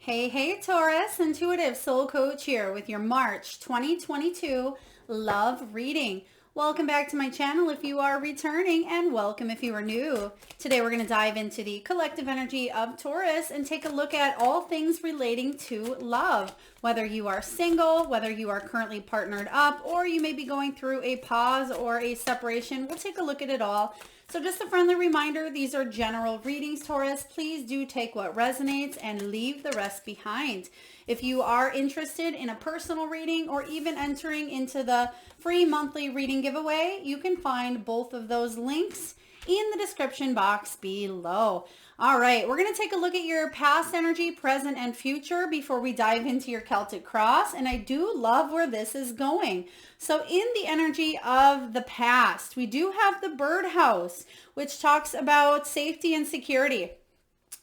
Hey, Taurus, Intuitive Soul Coach here with your March 2022 love reading. Welcome back to my channel if you are returning, and welcome if you are new. Today we're going to dive into the collective energy of Taurus and take a look at all things relating to love. Whether you are single, whether you are currently partnered up, or you may be going through a pause or a separation, we'll take a look at it all. So just a friendly reminder, these are general readings, Taurus. Please do take what resonates and leave the rest behind. If you are interested in a personal reading or even entering into the free monthly reading giveaway, you can find both of those links in the description box below. All right, we're going to take a look at your past energy, present, and future before we dive into your Celtic Cross. And I do love where this is going. So in the energy of the past, we do have the birdhouse, which talks about safety and security.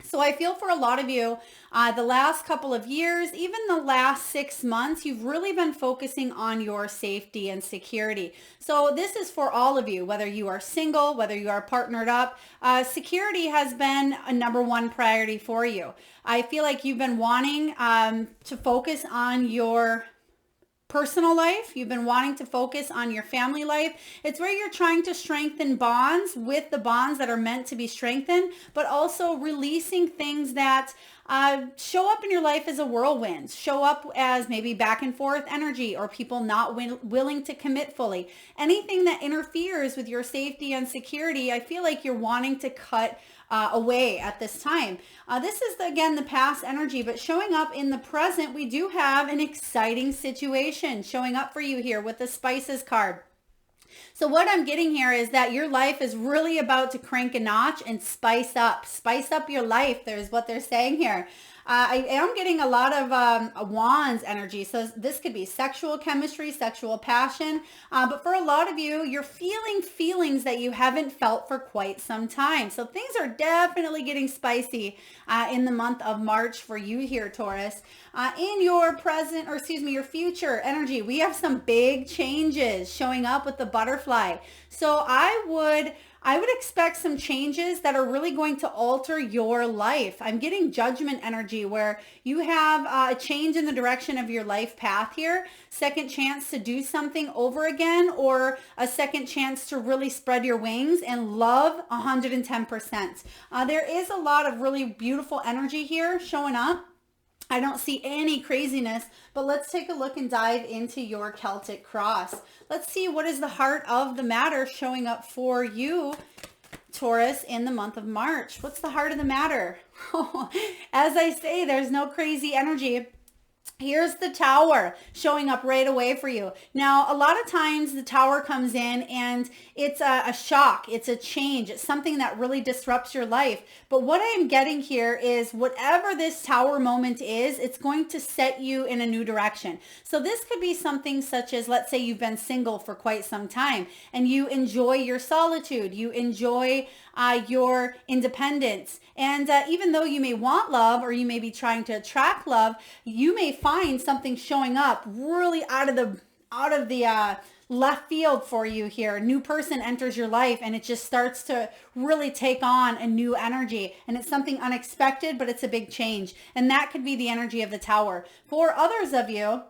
So I feel for a lot of you, the last couple of years, even the last 6 months, you've really been focusing on your safety and security. So this is for all of you, whether you are single, whether you are partnered up, security has been a #1 priority for you. I feel like you've been wanting to focus on your personal life. You've been wanting to focus on your family life. It's where you're trying to strengthen bonds with the bonds that are meant to be strengthened, but also releasing things that show up in your life as a whirlwind, show up as maybe back and forth energy, or people not willing to commit fully. Anything that interferes with your safety and security, I feel like you're wanting to cut away at this time. This is, again, the past energy, but showing up in the present, we do have an exciting situation showing up for you here with the Spices card. So what I'm getting here is that your life is really about to crank a notch and spice up your life. There's what they're saying here. I am getting a lot of wands energy. So this could be sexual chemistry, sexual passion. But for a lot of you, you're feeling feelings that you haven't felt for quite some time. So things are definitely getting spicy in the month of March for you here, Taurus. In your present, or excuse me, your future energy, we have some big changes showing up with the butterfly. So I would expect some changes that are really going to alter your life. I'm getting judgment energy where you have a change in the direction of your life path here, second chance to do something over again, or a second chance to really spread your wings and love 110%. There is a lot of really beautiful energy here showing up. I don't see any craziness, but let's take a look and dive into your Celtic Cross. Let's see what is the heart of the matter showing up for you, Taurus, in the month of March. What's the heart of the matter? As I say, there's no crazy energy. Here's the Tower showing up right away for you. Now, a lot of times the Tower comes in and it's a shock. It's a change. It's something that really disrupts your life. But what I'm getting here is whatever this Tower moment is, it's going to set you in a new direction. So this could be something such as, let's say you've been single for quite some time and you enjoy your solitude. You enjoy your independence. And even though you may want love, or you may be trying to attract love, you may find something showing up really out of the left field for you here. A new person enters your life and it just starts to really take on a new energy, and it's something unexpected, but it's a big change. And that could be the energy of the Tower. For others of you,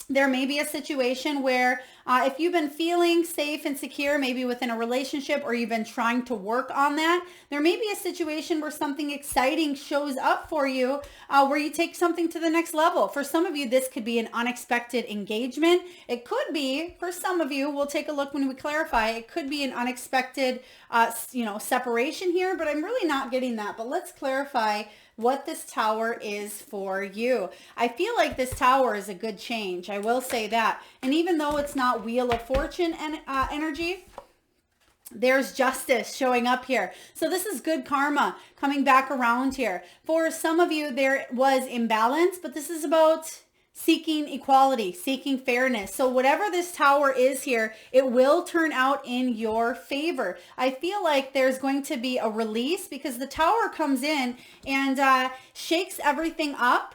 there may be a situation where if you've been feeling safe and secure, maybe within a relationship, or you've been trying to work on that, there may be a situation where something exciting shows up for you, where you take something to the next level. For some of you, this could be an unexpected engagement. It could be, for some of you, we'll take a look when we clarify, it could be an unexpected, separation here, but I'm really not getting that. But let's clarify what this Tower is for you. I feel like this Tower is a good change. I will say that. And even though it's not Wheel of Fortune energy, there's justice showing up here. So this is good karma coming back around here. For some of you, there was imbalance, but this is about seeking equality, seeking fairness. So whatever this Tower is here, it will turn out in your favor. I feel like there's going to be a release because the Tower comes in and shakes everything up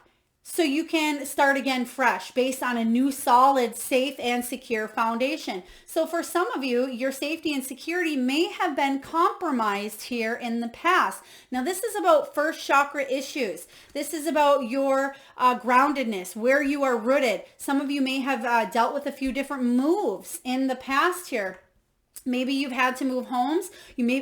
so you can start again fresh based on a new solid, safe, and secure foundation. So for some of you, your safety and security may have been compromised here in the past. Now this is about first chakra issues. This is about your groundedness, where you are rooted. Some of you may have dealt with a few different moves in the past here. Maybe you've had to move homes.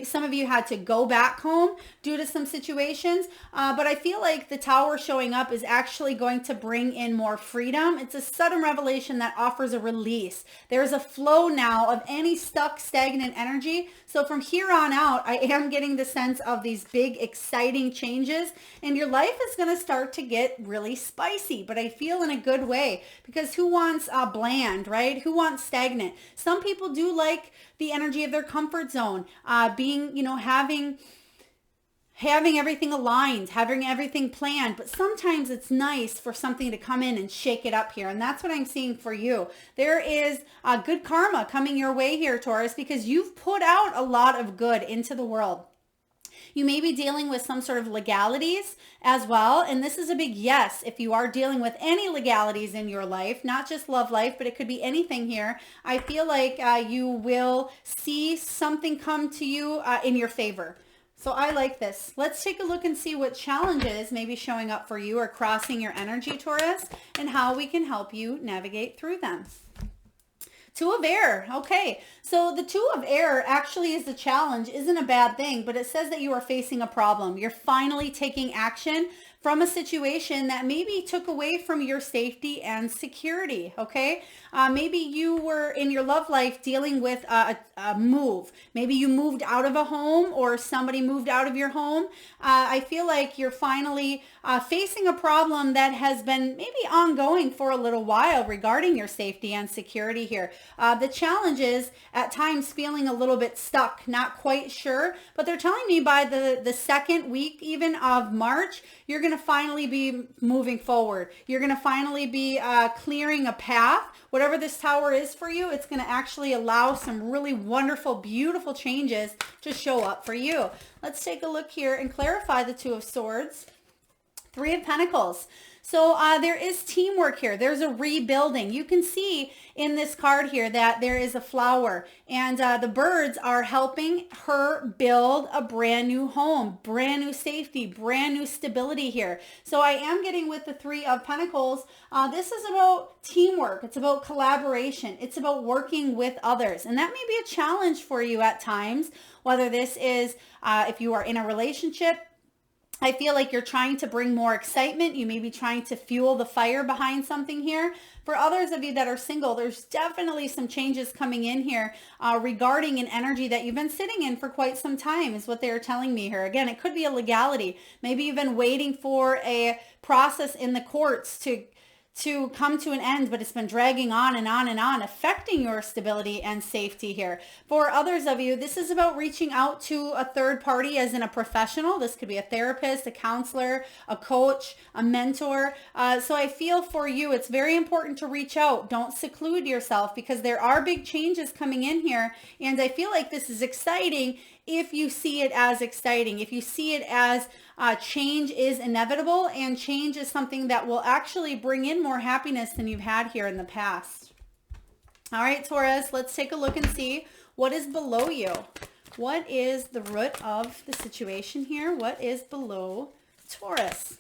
Some of you had to go back home due to some situations. But I feel like the Tower showing up is actually going to bring in more freedom. It's a sudden revelation that offers a release. There's a flow now of any stuck, stagnant energy. So from here on out, I am getting the sense of these big, exciting changes. And your life is going to start to get really spicy. But I feel in a good way. Because who wants bland, right? Who wants stagnant? Some people do like the energy of their comfort zone, having everything aligned, having everything planned. But sometimes it's nice for something to come in and shake it up here. And that's what I'm seeing for you. There is good karma coming your way here, Taurus, because you've put out a lot of good into the world. You may be dealing with some sort of legalities as well. And this is a big yes. If you are dealing with any legalities in your life, not just love life, but it could be anything here. I feel like you will see something come to you in your favor. So I like this. Let's take a look and see what challenges may be showing up for you or crossing your energy, Taurus, and how we can help you navigate through them. Two of Air. Okay, so the Two of Air actually is the challenge. Isn't a bad thing, but it says that you are facing a problem. You're finally taking action from a situation that maybe took away from your safety and security, okay? Maybe you were in your love life dealing with a move. Maybe you moved out of a home or somebody moved out of your home. I feel like you're finally facing a problem that has been maybe ongoing for a little while regarding your safety and security here. The challenge is at times feeling a little bit stuck, not quite sure, but they're telling me by the second week even of March, you're going to finally be moving forward. You're going to finally be clearing a path. Whatever this Tower is for you, it's going to actually allow some really wonderful, beautiful changes to show up for you. Let's take a look here and clarify the Two of Swords. Three of Pentacles. So there is teamwork here. There's a rebuilding. You can see in this card here that there is a flower and the birds are helping her build a brand new home, brand new safety, brand new stability here. So I am getting with the Three of Pentacles. This is about teamwork. It's about collaboration. It's about working with others. And that may be a challenge for you at times, whether this is if you are in a relationship. I feel like you're trying to bring more excitement. You may be trying to fuel the fire behind something here. For others of you that are single, there's definitely some changes coming in here regarding an energy that you've been sitting in for quite some time is what they're telling me here. Again, it could be a legality. Maybe you've been waiting for a process in the courts to come to an end, but it's been dragging on and on and on, affecting your stability and safety here. For others of you, this is about reaching out to a third party as in a professional. This could be a therapist, a counselor, a coach, a mentor. So I feel for you, it's very important to reach out. Don't seclude yourself because there are big changes coming in here. And I feel like this is exciting if you see it as exciting, if you see it as change is inevitable and change is something that will actually bring in more happiness than you've had here in the past. All right, Taurus, let's take a look and see what is below you. What is the root of the situation here? What is below Taurus?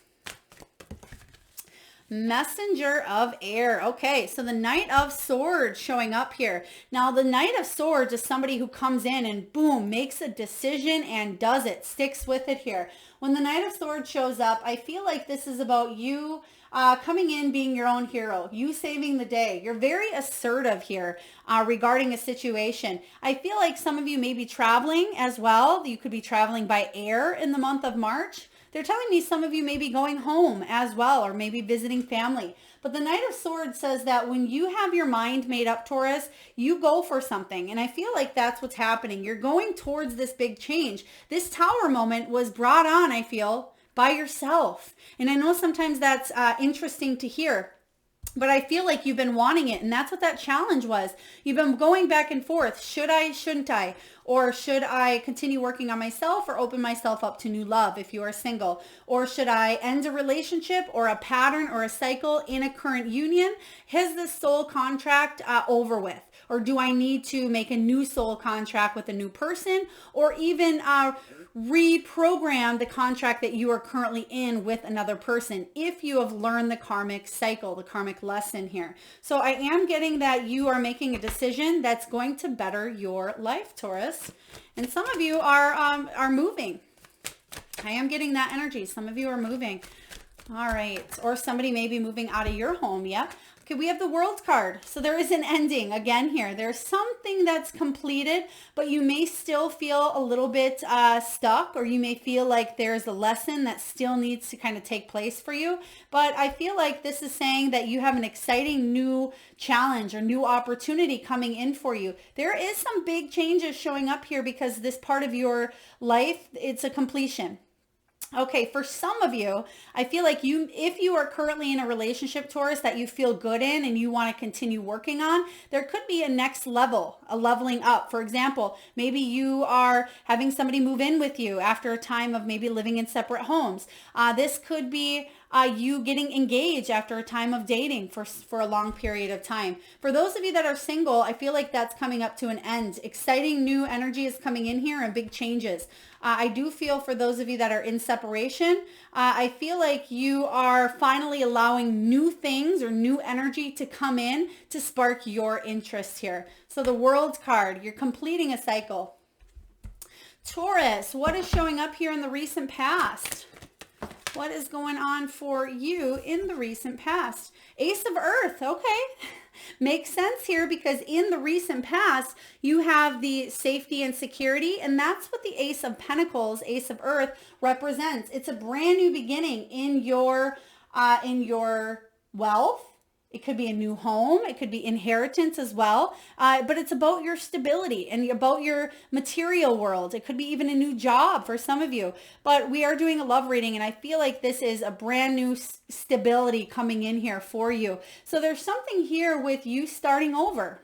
Messenger of Air. Okay, so the Knight of Swords showing up here. Now, the Knight of Swords is somebody who comes in and boom, makes a decision and does it, sticks with it here. When the Knight of Swords shows up, I feel like this is about you coming in, being your own hero, you saving the day. You're very assertive here regarding a situation. I feel like some of you may be traveling as well. You could be traveling by air in the month of March. They're telling me some of you may be going home as well, or maybe visiting family. But the Knight of Swords says that when you have your mind made up, Taurus, you go for something. And I feel like that's what's happening. You're going towards this big change. This Tower moment was brought on, I feel, by yourself. And I know sometimes that's interesting to hear. But I feel like you've been wanting it, and that's what that challenge was. You've been going back and forth. Should I, shouldn't I? Or should I continue working on myself or open myself up to new love if you are single? Or should I end a relationship or a pattern or a cycle in a current union? Has this soul contract over with? Or do I need to make a new soul contract with a new person, or even reprogram the contract that you are currently in with another person if you have learned the karmic cycle, the karmic lesson here? So I am getting that you are making a decision that's going to better your life, Taurus. And some of you are moving. I am getting that energy. Some of you are moving. All right. Or somebody may be moving out of your home. Yep. Okay, we have the World card. So there is an ending again here. There's something that's completed, but you may still feel a little bit stuck, or you may feel like there's a lesson that still needs to kind of take place for you. But I feel like this is saying that you have an exciting new challenge or new opportunity coming in for you. There is some big changes showing up here because this part of your life, it's a completion. Okay, for some of you, I feel like if you are currently in a relationship, Taurus, that you feel good in and you want to continue working on, there could be a next level, a leveling up. For example, maybe you are having somebody move in with you after a time of maybe living in separate homes. This could be you getting engaged after a time of dating for a long period of time. For those of you that are single, I feel like that's coming up to an end. Exciting new energy is coming in here and big changes. I do feel for those of you that are in separation, I feel like you are finally allowing new things or new energy to come in to spark your interest here. So the World card, you're completing a cycle. Taurus, what is showing up here in the recent past? What is going on for you in the recent past? Ace of Earth. Okay. Makes sense here because in the recent past, you have the safety and security, and that's what the Ace of Pentacles, Ace of Earth, represents. It's a brand new beginning in your wealth. It could be a new home. It could be inheritance as well. But it's about your stability and about your material world. It could be even a new job for some of you. But we are doing a love reading, and I feel like this is a brand new stability coming in here for you. So there's something here with you starting over,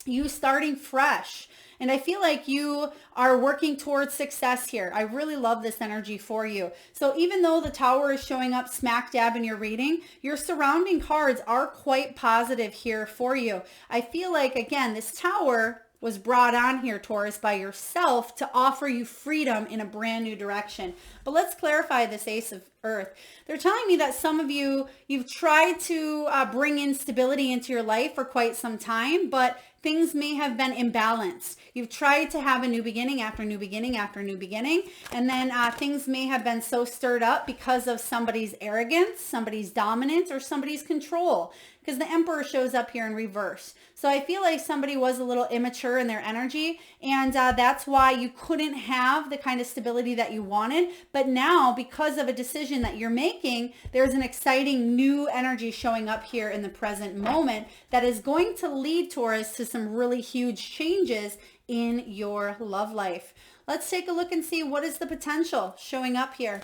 you starting fresh. And I feel like you are working towards success here. I really love this energy for you. So even though the Tower is showing up smack dab in your reading, your surrounding cards are quite positive here for you. I feel like, again, this Tower was brought on here, Taurus, by yourself to offer you freedom in a brand new direction. But let's clarify this Ace of Earth. They're telling me that some of you, you've tried to bring in stability into your life for quite some time, but things may have been imbalanced. You've tried to have a new beginning after new beginning after new beginning, and then things may have been so stirred up because of somebody's arrogance, somebody's dominance, or somebody's control, because the Emperor shows up here in reverse. So I feel like somebody was a little immature in their energy, and that's why you couldn't have the kind of stability that you wanted. But now, because of a decision that you're making, there's an exciting new energy showing up here in the present moment that is going to lead, Taurus, to some really huge changes in your love life. Let's take a look and see what is the potential showing up here.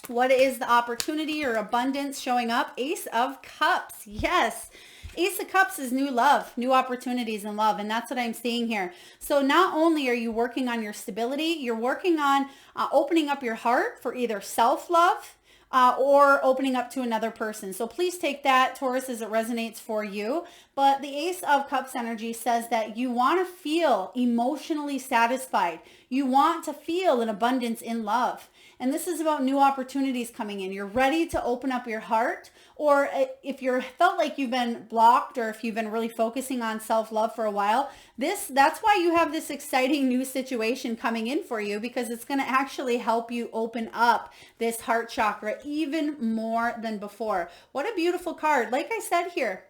What is the opportunity or abundance showing up? Ace of Cups. Yes. Ace of Cups is new love, new opportunities in love. And that's what I'm seeing here. So not only are you working on your stability, you're working on opening up your heart for either self-love or opening up to another person. So please take that, Taurus, as it resonates for you. But the Ace of Cups energy says that you want to feel emotionally satisfied. You want to feel an abundance in love. And this is about new opportunities coming in. You're ready to open up your heart, or if you're felt like you've been blocked, or if you've been really focusing on self-love for a while, that's why you have this exciting new situation coming in for you, because it's going to actually help you open up this heart chakra even more than before. What a beautiful card. Like I said here,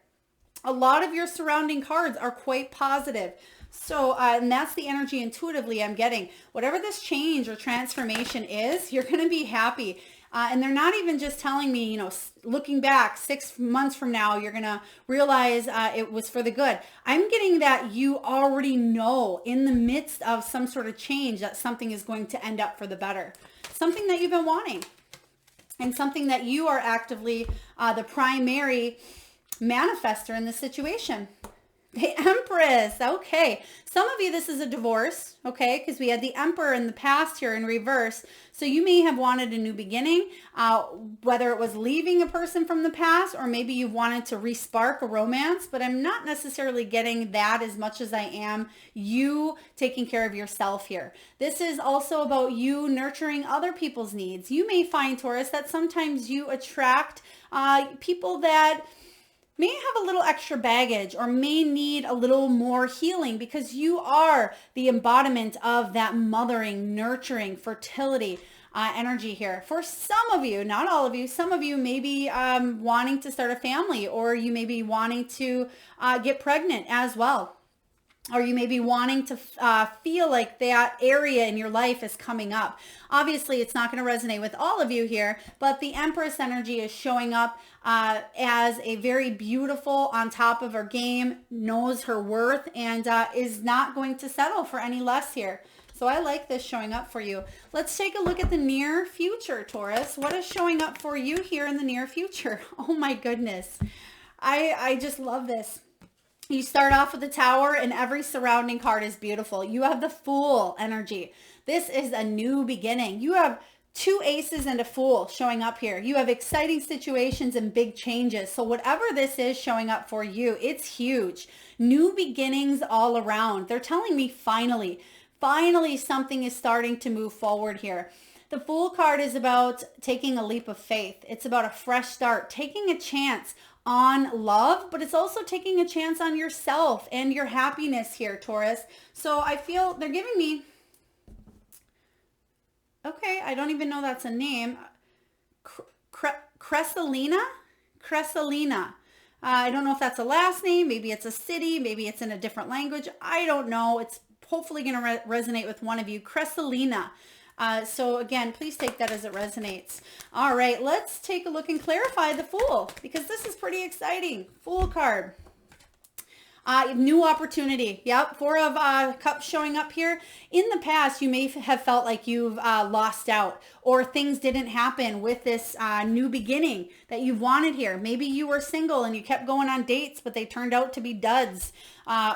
a lot of your surrounding cards are quite positive. So, and that's the energy intuitively I'm getting. Whatever this change or transformation is, you're going to be happy. And they're not even just telling me, looking back 6 months from now, you're going to realize it was for the good. I'm getting that you already know in the midst of some sort of change that something is going to end up for the better. Something that you've been wanting, and something that you are actively the primary manifester in this situation. The Empress. Okay. Some of you, this is a divorce, okay? Because we had the Emperor in the past here in reverse. So you may have wanted a new beginning, whether it was leaving a person from the past or maybe you wanted to respark a romance, but I'm not necessarily getting that as much as I am you taking care of yourself here. This is also about you nurturing other people's needs. You may find, Taurus, that sometimes you attract people that may have a little extra baggage or may need a little more healing because you are the embodiment of that mothering, nurturing, fertility energy here. For some of you, not all of you, some of you may be wanting to start a family, or you may be wanting to get pregnant as well. Or you may be wanting to feel like that area in your life is coming up. Obviously, it's not going to resonate with all of you here, but the Empress energy is showing up as a very beautiful, on top of her game, knows her worth, and is not going to settle for any less here. So I like this showing up for you. Let's take a look at the near future, Taurus. What is showing up for you here in the near future? Oh my goodness. I just love this. You start off with the Tower and every surrounding card is beautiful. You have the Fool energy. This is a new beginning. You have 2 aces and a Fool showing up here. You have exciting situations and big changes. So whatever this is showing up for you, it's huge. New beginnings all around. They're telling me finally something is starting to move forward here. The Fool card is about taking a leap of faith. It's about a fresh start, taking a chance on love, but it's also taking a chance on yourself and your happiness here, Taurus. So I feel they're giving me, okay, I don't even know that's a name. Cressalina? I don't know if that's a last name. Maybe it's a city. Maybe it's in a different language. I don't know. It's hopefully going to resonate with one of you. Cressalina. So again, please take that as it resonates. All right, let's take a look and clarify the Fool, because this is pretty exciting. Fool card. New opportunity. Yep. 4 of Cups showing up here. In the past, you may have felt like you've lost out, or things didn't happen with this new beginning that you've wanted here. Maybe you were single and you kept going on dates, but they turned out to be duds,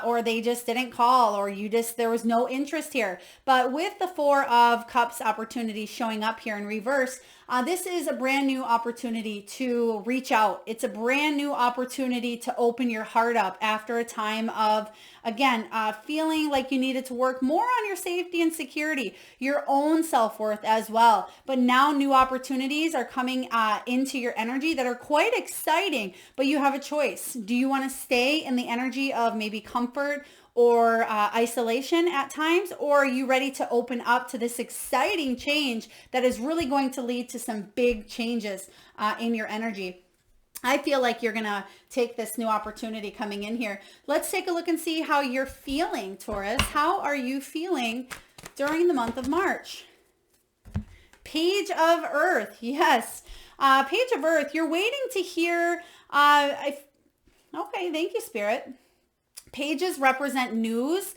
or they just didn't call, or there was no interest here. But with the 4 of Cups opportunity showing up here in reverse, this is a brand new opportunity to reach out. It's a brand new opportunity to open your heart up after a time of, again, feeling like you needed to work more on your safety and security, your own self-worth as well. But now new opportunities are coming into your energy that are quite exciting, but you have a choice. Do you want to stay in the energy of maybe comfort or isolation at times, or are you ready to open up to this exciting change that is really going to lead to some big changes in your energy? I feel like you're going to take this new opportunity coming in here. Let's take a look and see how you're feeling, Taurus. How are you feeling during the month of March? Page of Earth. Yes. Page of Earth. You're waiting to hear. Okay. Thank you, Spirit. Pages represent news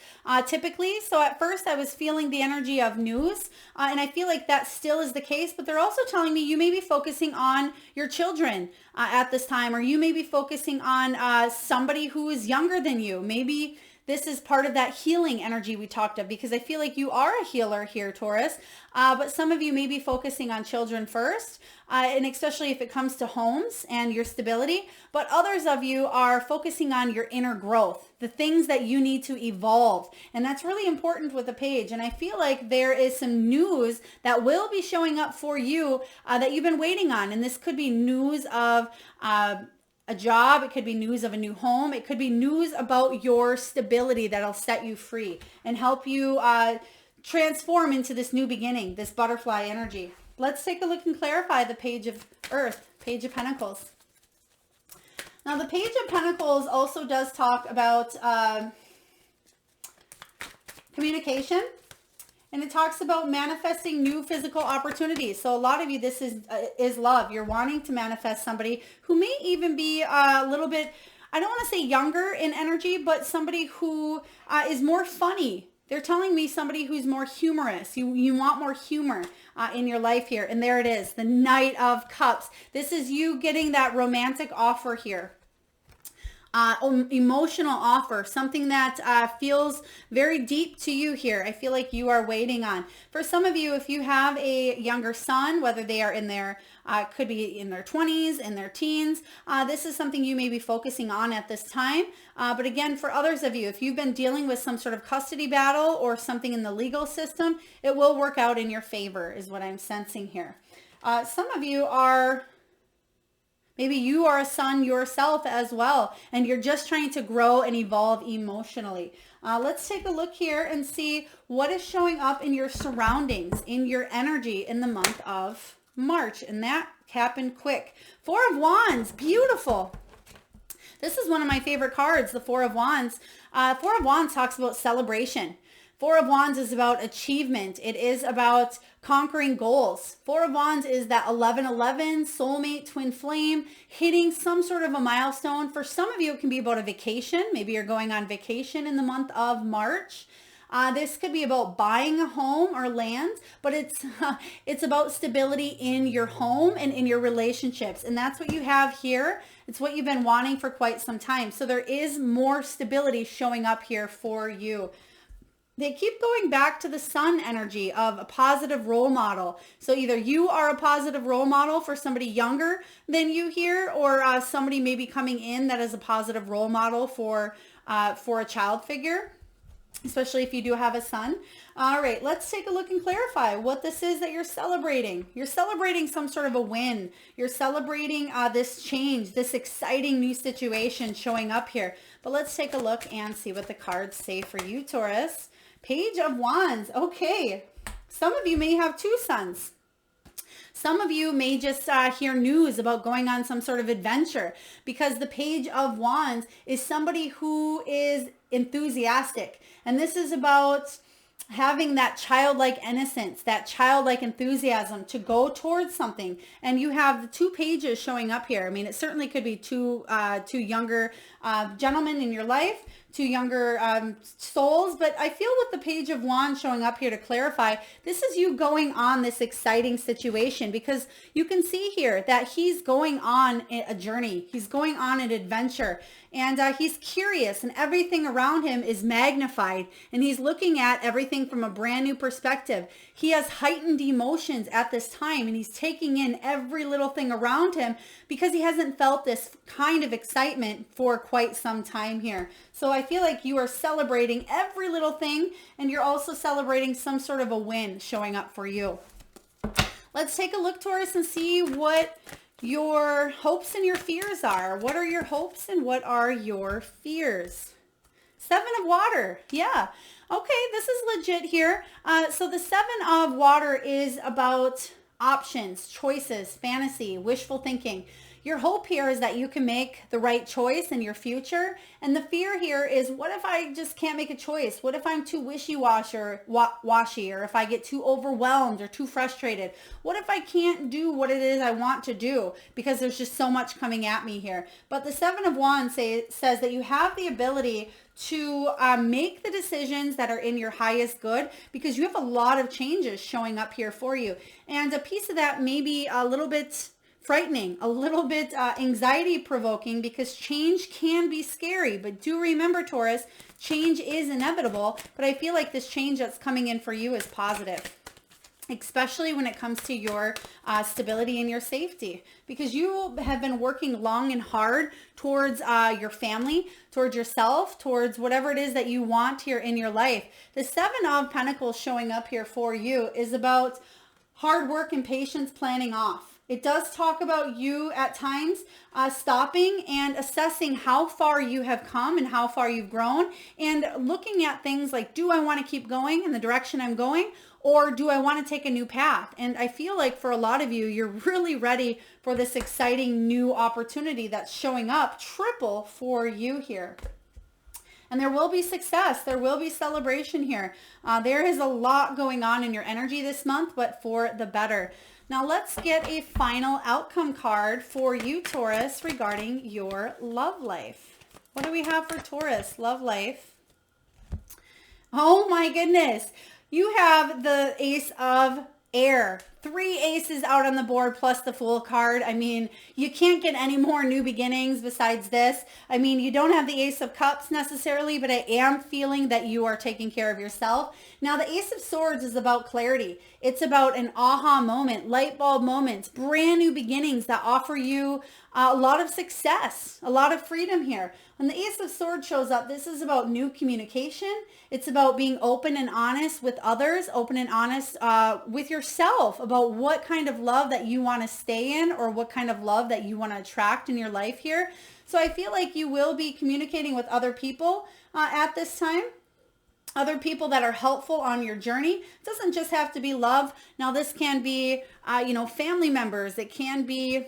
typically. So at first I was feeling the energy of news and I feel like that still is the case, but they're also telling me you may be focusing on your children at this time, or you may be focusing on somebody who is younger than you. Maybe this is part of that healing energy we talked of, because I feel like you are a healer here, Taurus. But some of you may be focusing on children first, and especially if it comes to homes and your stability. But others of you are focusing on your inner growth, the things that you need to evolve. And that's really important with the page. And I feel like there is some news that will be showing up for you that you've been waiting on. And this could be news of a job. It could be news of a new home. It could be news about your stability that'll set you free and help you transform into this new beginning, this butterfly energy. Let's take a look and clarify the Page of Earth, Page of Pentacles. Now, the Page of Pentacles also does talk about communication. And it talks about manifesting new physical opportunities. So a lot of you, this is love. You're wanting to manifest somebody who may even be a little bit, I don't want to say younger in energy, but somebody who is more funny. They're telling me somebody who's more humorous. You want more humor in your life here. And there it is, the Knight of Cups. This is you getting that romantic offer here. emotional offer, something that feels very deep to you here. I feel like you are waiting on. For some of you, if you have a younger son, whether they are in their, could be in their 20s, in their teens, this is something you may be focusing on at this time. But again, for others of you, if you've been dealing with some sort of custody battle or something in the legal system, it will work out in your favor, is what I'm sensing here. Some of you are... Maybe you are a son yourself as well, and you're just trying to grow and evolve emotionally. Let's take a look here and see what is showing up in your surroundings, in your energy in the month of March. And that happened quick. Four of Wands, beautiful. This is one of my favorite cards, the Four of Wands. Four of Wands talks about celebration. Four of Wands is about achievement. It is about conquering goals. Four of Wands is that 1111, soulmate, twin flame, hitting some sort of a milestone. For some of you, it can be about a vacation. Maybe you're going on vacation in the month of March. This could be about buying a home or land, but it's about stability in your home and in your relationships. And that's what you have here. It's what you've been wanting for quite some time. So there is more stability showing up here for you. They keep going back to the sun energy of a positive role model. So either you are a positive role model for somebody younger than you here, or somebody maybe coming in that is a positive role model for a child figure, especially if you do have a son. All right, let's take a look and clarify what this is that you're celebrating. You're celebrating some sort of a win. You're celebrating this change, this exciting new situation showing up here. But let's take a look and see what the cards say for you, Taurus. Page of Wands. Okay. Some of you may have two sons. Some of you may just hear news about going on some sort of adventure, because the Page of Wands is somebody who is enthusiastic. And this is about having that childlike innocence, that childlike enthusiasm to go towards something. And you have the two pages showing up here. I mean, it certainly could be two younger gentlemen in your life, two younger souls, but I feel with the Page of Wands showing up here to clarify, this is you going on this exciting situation, because you can see here that he's going on a journey. He's going on an adventure, and he's curious, and everything around him is magnified, and he's looking at everything from a brand new perspective. He has heightened emotions at this time, and he's taking in every little thing around him because he hasn't felt this kind of excitement for quite some time here. So I feel like you are celebrating every little thing, and you're also celebrating some sort of a win showing up for you. Let's take a look, Taurus, and see what your hopes and your fears are. What are your hopes and what are your fears? Seven of Water. Yeah. Okay, this is legit here. So the Seven of Water is about options, choices, fantasy, wishful thinking. Your hope here is that you can make the right choice in your future. And the fear here is, what if I just can't make a choice? What if I'm too wishy-washy, or if I get too overwhelmed or too frustrated? What if I can't do what it is I want to do because there's just so much coming at me here? But the Seven of Wands says that you have the ability to make the decisions that are in your highest good, because you have a lot of changes showing up here for you. And a piece of that may be a little bit frightening, a little bit anxiety provoking, because change can be scary. But do remember, Taurus, change is inevitable, but I feel like this change that's coming in for you is positive, especially when it comes to your stability and your safety, because you have been working long and hard towards your family, towards yourself, towards whatever it is that you want here in your life. The Seven of Pentacles showing up here for you is about hard work and patience planning off. It does talk about you at times stopping and assessing how far you have come and how far you've grown, and looking at things like, do I want to keep going in the direction I'm going, or do I want to take a new path? And I feel like for a lot of you, you're really ready for this exciting new opportunity that's showing up triple for you here. And there will be success. There will be celebration here. There is a lot going on in your energy this month, but for the better. Now let's get a final outcome card for you, Taurus, regarding your love life. What do we have for Taurus? Love life. Oh my goodness. You have the Ace of Air. 3 aces out on the board plus the Fool card. I mean, you can't get any more new beginnings besides this. I mean, you don't have the Ace of Cups necessarily, but I am feeling that you are taking care of yourself. Now, the Ace of Swords is about clarity. It's about an aha moment, light bulb moments, brand new beginnings that offer you a lot of success, a lot of freedom here. When the Ace of Swords shows up, this is about new communication. It's about being open and honest with others, open and honest with yourself about what kind of love that you want to stay in or what kind of love that you want to attract in your life here. So I feel like you will be communicating with other people at this time. Other people that are helpful on your journey. It doesn't just have to be love. Now this can be, family members. It can be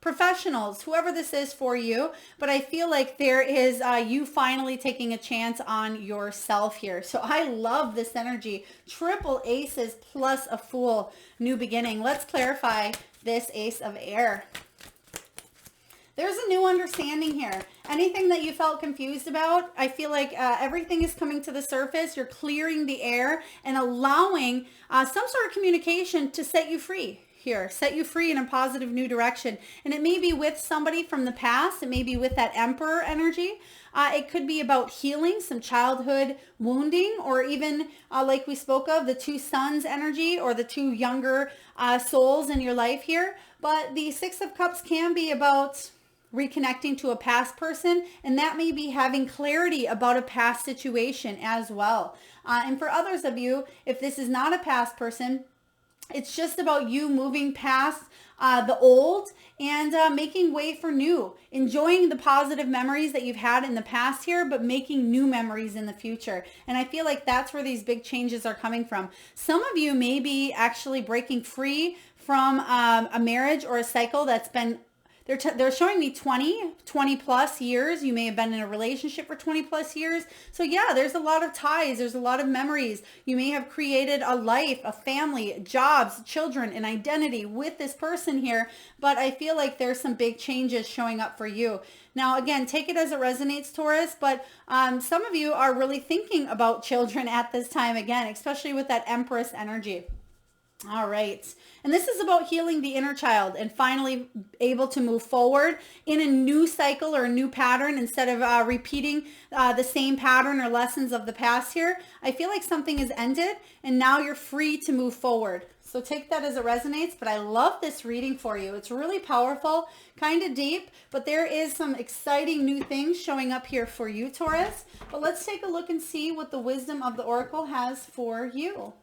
professionals, whoever this is for you. But I feel like there is you finally taking a chance on yourself here. So I love this energy. Triple aces plus a Fool, new beginning. Let's clarify this Ace of Air. There's a new understanding here. Anything that you felt confused about, I feel like everything is coming to the surface. You're clearing the air and allowing some sort of communication to set you free here, set you free in a positive new direction. And it may be with somebody from the past. It may be with that Emperor energy. It could be about healing some childhood wounding, or even like we spoke of, the 2 sons energy or the 2 younger souls in your life here. But the Six of Cups can be about reconnecting to a past person, and that may be having clarity about a past situation as well. And for others of you, if this is not a past person, it's just about you moving past the old and making way for new, enjoying the positive memories that you've had in the past here, but making new memories in the future. And I feel like that's where these big changes are coming from. Some of you may be actually breaking free from a marriage or a cycle that's been, they're showing me 20 plus years. You may have been in a relationship for 20 plus years. So yeah, there's a lot of ties. There's a lot of memories. You may have created a life, a family, jobs, children, an identity with this person here. But I feel like there's some big changes showing up for you. Now, again, take it as it resonates, Taurus, but some of you are really thinking about children at this time again, especially with that Empress energy. All right. And this is about healing the inner child and finally able to move forward in a new cycle or a new pattern instead of repeating the same pattern or lessons of the past here. I feel like something is ended and now you're free to move forward. So take that as it resonates, but I love this reading for you. It's really powerful, kind of deep, but there is some exciting new things showing up here for you, Taurus. But let's take a look and see what the wisdom of the Oracle has for you.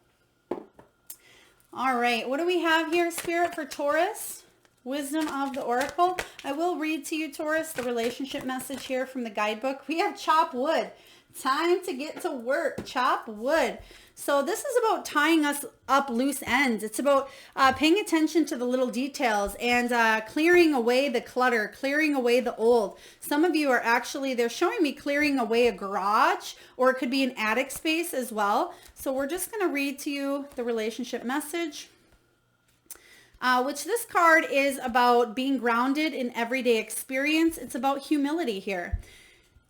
All right, what do we have here, Spirit, for Taurus? Wisdom of the Oracle. I will read to you, Taurus, the relationship message here from the guidebook. We have chop wood. Time to get to work. Chop wood. So this is about tying us up loose ends. It's about paying attention to the little details and clearing away the clutter, clearing away the old. Some of you are actually, they're showing me clearing away a garage, or it could be an attic space as well. So we're just going to read to you the relationship message, which this card is about being grounded in everyday experience. It's about humility here.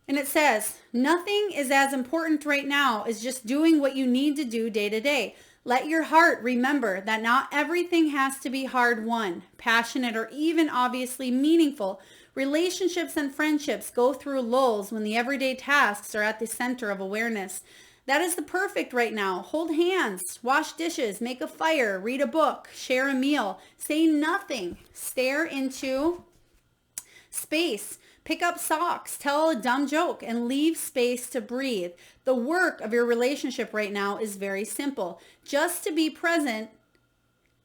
And it says, nothing is as important right now as just doing what you need to do day to day. Let your heart remember that not everything has to be hard won, passionate, or even obviously meaningful. Relationships and friendships go through lulls when the everyday tasks are at the center of awareness. That is the perfect right now. Hold hands, wash dishes, make a fire, read a book, share a meal, say nothing, stare into space. Pick up socks, tell a dumb joke, and leave space to breathe. The work of your relationship right now is very simple. Just to be present.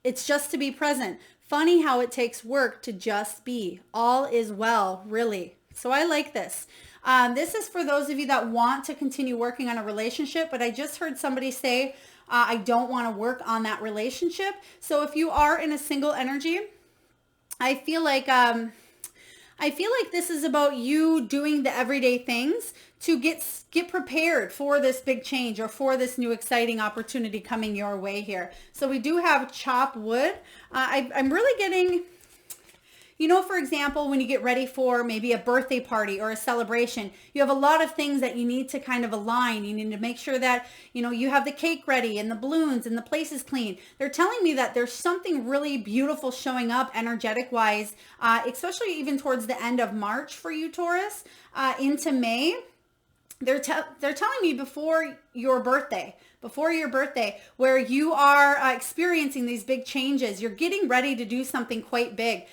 It's just to be present. Funny how it takes work to just be. All is well, really. So I like this. This is for those of you that want to continue working on a relationship, but I just heard somebody say, I don't want to work on that relationship. So if you are in a single energy, I feel like this is about you doing the everyday things to get prepared for this big change or for this new exciting opportunity coming your way here. So we do have chop wood. I'm really getting, You know, for example, when you get ready for maybe a birthday party or a celebration, you have a lot of things that you need to kind of align. You need to make sure that, you know, you have the cake ready and the balloons and the place is clean. They're telling me that there's something really beautiful showing up energetic wise, especially even towards the end of March for you, Taurus, into May. They're telling me before your birthday, where you are experiencing these big changes. You're getting ready to do something quite big.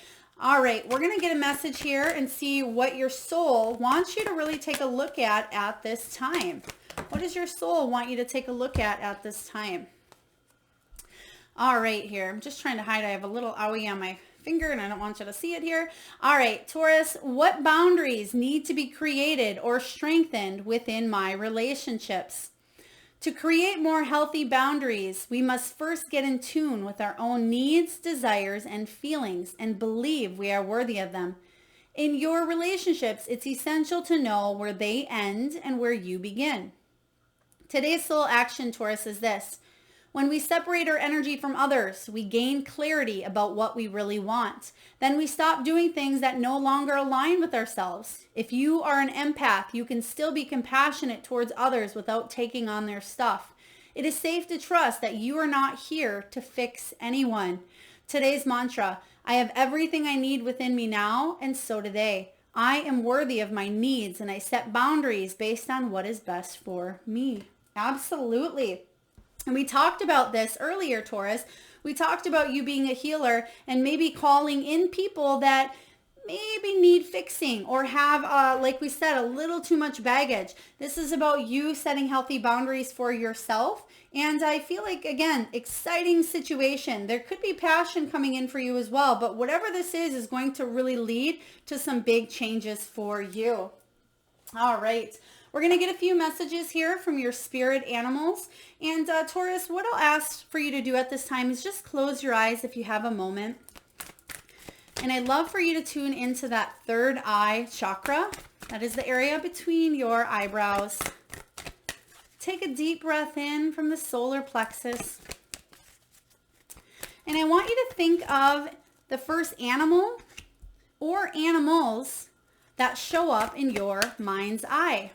All right, we're going to get a message here and see what your soul wants you to really take a look at this time. What does your soul want you to take a look at this time? All right, here. I'm just trying to hide. I have a little owie on my finger and I don't want you to see it here. All right, Taurus, what boundaries need to be created or strengthened within my relationships? To create more healthy boundaries, we must first get in tune with our own needs, desires, and feelings and believe we are worthy of them. In your relationships, it's essential to know where they end and where you begin. Today's soul action, Taurus, is this. When we separate our energy from others, we gain clarity about what we really want. Then we stop doing things that no longer align with ourselves. If you are an empath, you can still be compassionate towards others without taking on their stuff. It is safe to trust that you are not here to fix anyone. Today's mantra, I have everything I need within me now, and so do they. I am worthy of my needs, and I set boundaries based on what is best for me. Absolutely. And we talked about this earlier, Taurus. We talked about you being a healer and maybe calling in people that maybe need fixing or have, like we said, a little too much baggage. This is about you setting healthy boundaries for yourself. And I feel like, again, exciting situation. There could be passion coming in for you as well. But whatever this is going to really lead to some big changes for you. All right. We're going to get a few messages here from your spirit animals. And Taurus, what I'll ask for you to do at this time is just close your eyes if you have a moment. And I'd love for you to tune into that third eye chakra. That is the area between your eyebrows. Take a deep breath in from the solar plexus. And I want you to think of the first animal or animals that show up in your mind's eye.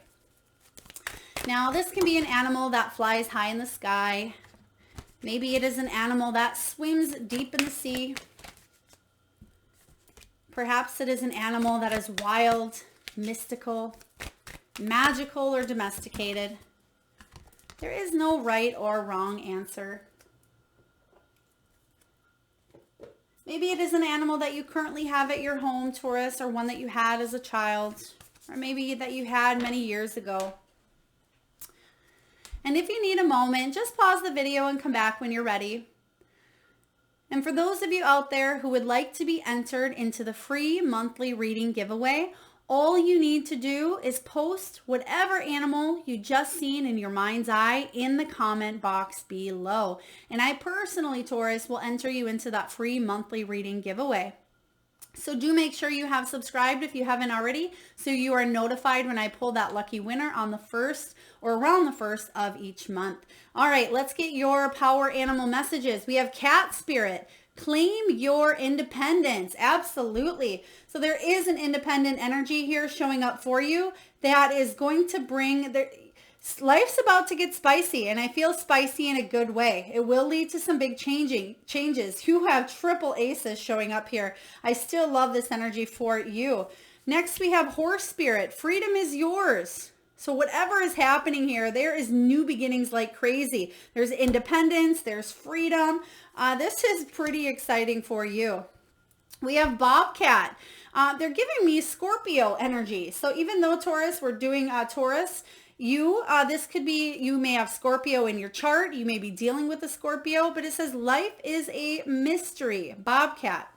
Now, this can be an animal that flies high in the sky. Maybe it is an animal that swims deep in the sea. Perhaps it is an animal that is wild, mystical, magical, or domesticated. There is no right or wrong answer. Maybe it is an animal that you currently have at your home, Taurus, or one that you had as a child, or maybe that you had many years ago. And if you need a moment, just pause the video and come back when you're ready. And for those of you out there who would like to be entered into the free monthly reading giveaway, all you need to do is post whatever animal you just seen in your mind's eye in the comment box below. And I personally, Taurus, will enter you into that free monthly reading giveaway. So do make sure you have subscribed if you haven't already, so you are notified when I pull that lucky winner on the 1st or around the 1st of each month. All right, let's get your power animal messages. We have cat spirit. Claim your independence. Absolutely. So there is an independent energy here showing up for you that is going to bring life's about to get spicy, and I feel spicy in a good way. It will lead to some big changes. You have triple aces showing up here. I still love this energy for you. Next, we have horse spirit. Freedom is yours. So whatever is happening here, there is new beginnings like crazy. There's independence. There's freedom. This is pretty exciting for you. We have Bobcat. They're giving me Scorpio energy. So even though Taurus, we're doing Taurus, this could be, you may have Scorpio in your chart. You may be dealing with a Scorpio, but it says life is a mystery. Bobcat.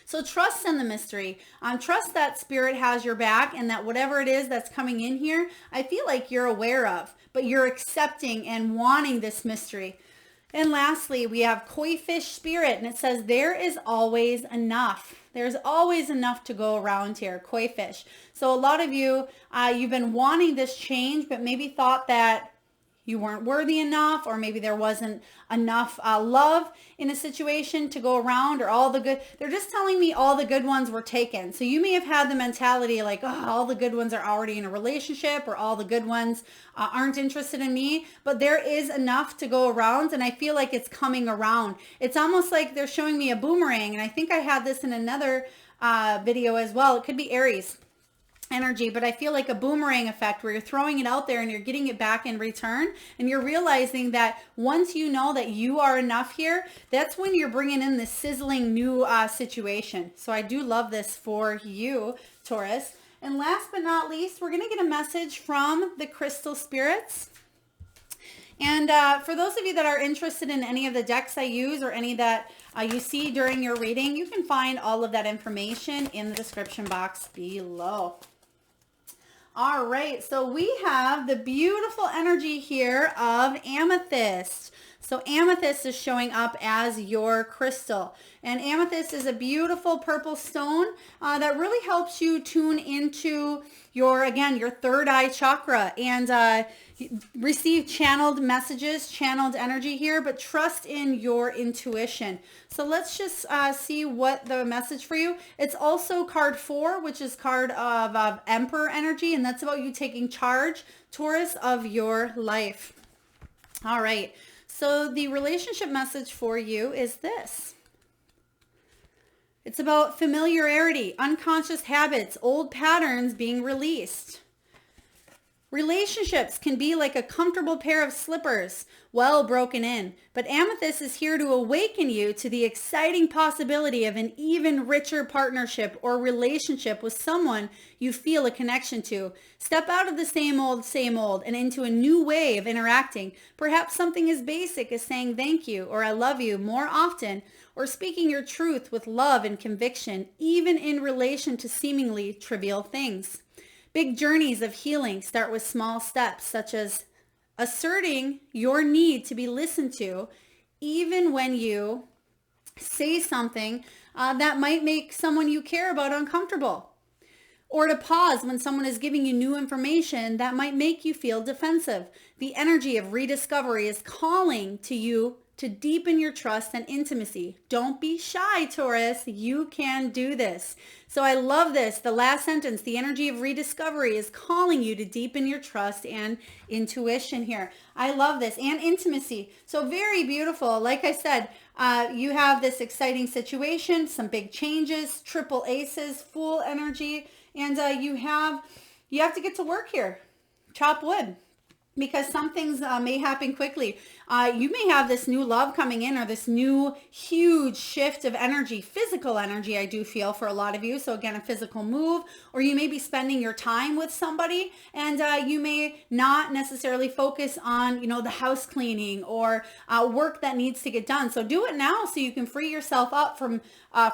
So trust in the mystery. Trust that spirit has your back and that whatever it is that's coming in here, I feel like you're aware of, but you're accepting and wanting this mystery. And lastly, we have koi fish spirit, and it says there is always enough. There's always enough to go around here, koi fish. So a lot of you, you've been wanting this change, but maybe thought that you weren't worthy enough, or maybe there wasn't enough love in a situation to go around, or all the good. They're just telling me all the good ones were taken. So you may have had the mentality like, oh, all the good ones are already in a relationship, or all the good ones aren't interested in me. But there is enough to go around, and I feel like it's coming around. It's almost like they're showing me a boomerang, and I think I had this in another video as well. It could be Aries energy, but I feel like a boomerang effect where you're throwing it out there and you're getting it back in return, and you're realizing that once you know that you are enough here, that's when you're bringing in this sizzling new situation. So I do love this for you, Taurus. And last but not least, we're going to get a message from the crystal spirits. And for those of you that are interested in any of the decks I use, or any that you see during your reading, you can find all of that information in the description box below. All right, so we have the beautiful energy here of Amethyst. So Amethyst is showing up as your crystal. And Amethyst is a beautiful purple stone that really helps you tune into your, again, your third eye chakra, and receive channeled messages, channeled energy here, but trust in your intuition. So let's just see what the message for you. It's also card 4, which is card of Emperor energy, and that's about you taking charge, Taurus, of your life. All right. So the relationship message for you is this. It's about familiarity, unconscious habits, old patterns being released. Relationships can be like a comfortable pair of slippers, well broken in, but Amethyst is here to awaken you to the exciting possibility of an even richer partnership or relationship with someone you feel a connection to. Step out of the same old, and into a new way of interacting. Perhaps something as basic as saying thank you or I love you more often, or speaking your truth with love and conviction, even in relation to seemingly trivial things. Big journeys of healing start with small steps, such as asserting your need to be listened to, even when you say something that might make someone you care about uncomfortable, or to pause when someone is giving you new information that might make you feel defensive. The energy of rediscovery is calling to you to deepen your trust and intimacy. Don't be shy, Taurus. You can do this. So I love this. The last sentence, the energy of rediscovery is calling you to deepen your trust and intuition here. I love this. And intimacy. So very beautiful. Like I said, you have this exciting situation, some big changes, triple aces, full energy. And you have to get to work here. Chop wood. Because some things may happen quickly. You may have this new love coming in, or this new huge shift of energy, physical energy, I do feel, for a lot of you. So again, a physical move, or you may be spending your time with somebody, and you may not necessarily focus on, the house cleaning or work that needs to get done. So do it now so you can free yourself up from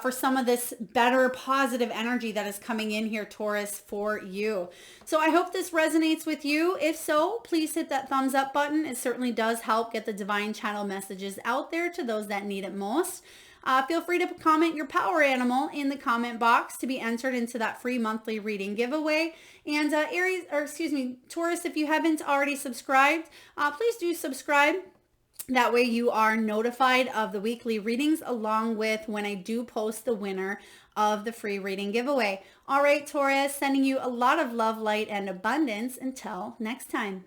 for some of this better positive energy that is coming in here, Taurus, for you. So I hope this resonates with you. If so, please hit that thumbs up button. It certainly does help get the divine channel messages out there to those that need it most. Feel free to comment your power animal in the comment box to be entered into that free monthly reading giveaway. And Taurus, if you haven't already subscribed, please do subscribe. That way you are notified of the weekly readings, along with when I do post the winner of the free reading giveaway. All right, Taurus, sending you a lot of love, light, and abundance. Until next time.